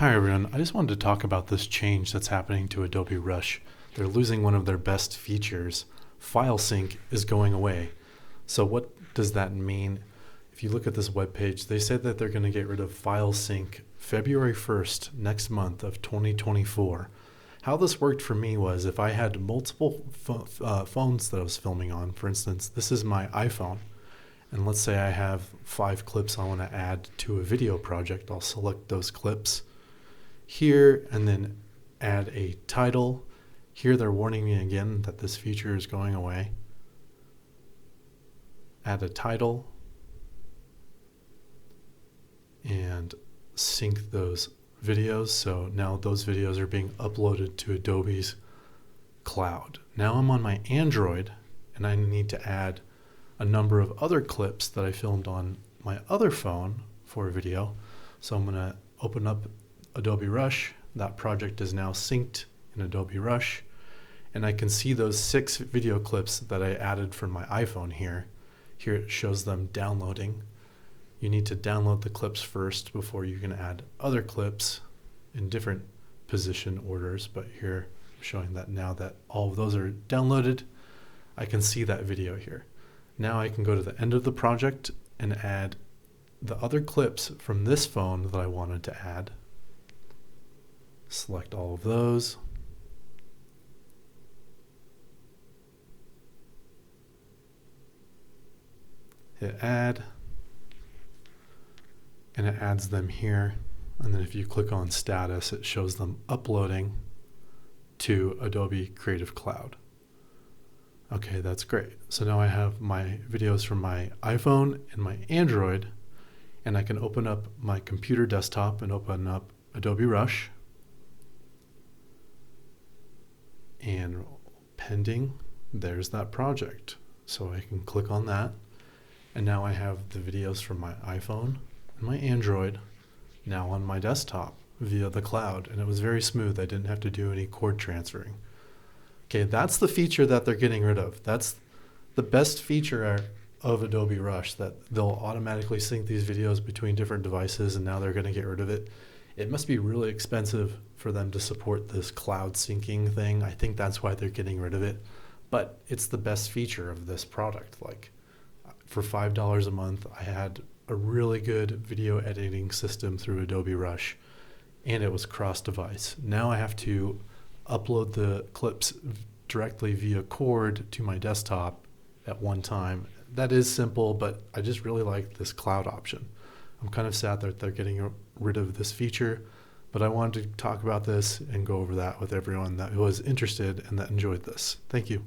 Hi everyone, I just wanted to talk about this change that's happening to Adobe Rush. They're losing one of their best features. File sync is going away. So what does that mean? If you look at this webpage, they said that they're going to get rid of file sync February 1st, next month of 2024. How this worked for me was if I had multiple phones that I was filming on, for instance, this is my iPhone, and let's say I have 5 clips I want to add to a video project, I'll select those clips here and then add a title. Here they're warning me again that this feature is going away. Add a title and sync those videos. So now those videos are being uploaded to Adobe's cloud. Now I'm on my Android and I need to add a number of other clips that I filmed on my other phone for a video. So I'm going to open up Adobe Rush. That project is now synced in Adobe Rush, and I can see those 6 video clips that I added from my iPhone here. Here it shows them downloading. You need to download the clips first before you can add other clips in different position orders, but here I'm showing that now that all of those are downloaded, I can see that video here. Now I can go to the end of the project and add the other clips from this phone that I wanted to add. Select all of those. Hit add. And it adds them here. And then if you click on status, it shows them uploading to Adobe Creative Cloud. Okay, that's great. So now I have my videos from my iPhone and my Android, and I can open up my computer desktop and open up Adobe Rush. And pending, there's that project. So I can click on that. And now I have the videos from my iPhone and my Android now on my desktop via the cloud. And it was very smooth. I didn't have to do any cord transferring. Okay, that's the feature that they're getting rid of. That's the best feature of Adobe Rush, that they'll automatically sync these videos between different devices, and now they're going to get rid of it. It must be really expensive for them to support this cloud syncing thing. I think that's why they're getting rid of it. But it's the best feature of this product. Like, for $5 a month, I had a really good video editing system through Adobe Rush, and it was cross-device. Now I have to upload the clips directly via cord to my desktop at one time. That is simple, but I just really like this cloud option. I'm kind of sad that they're getting rid of this feature, but I wanted to talk about this and go over that with everyone that was interested and that enjoyed this. Thank you.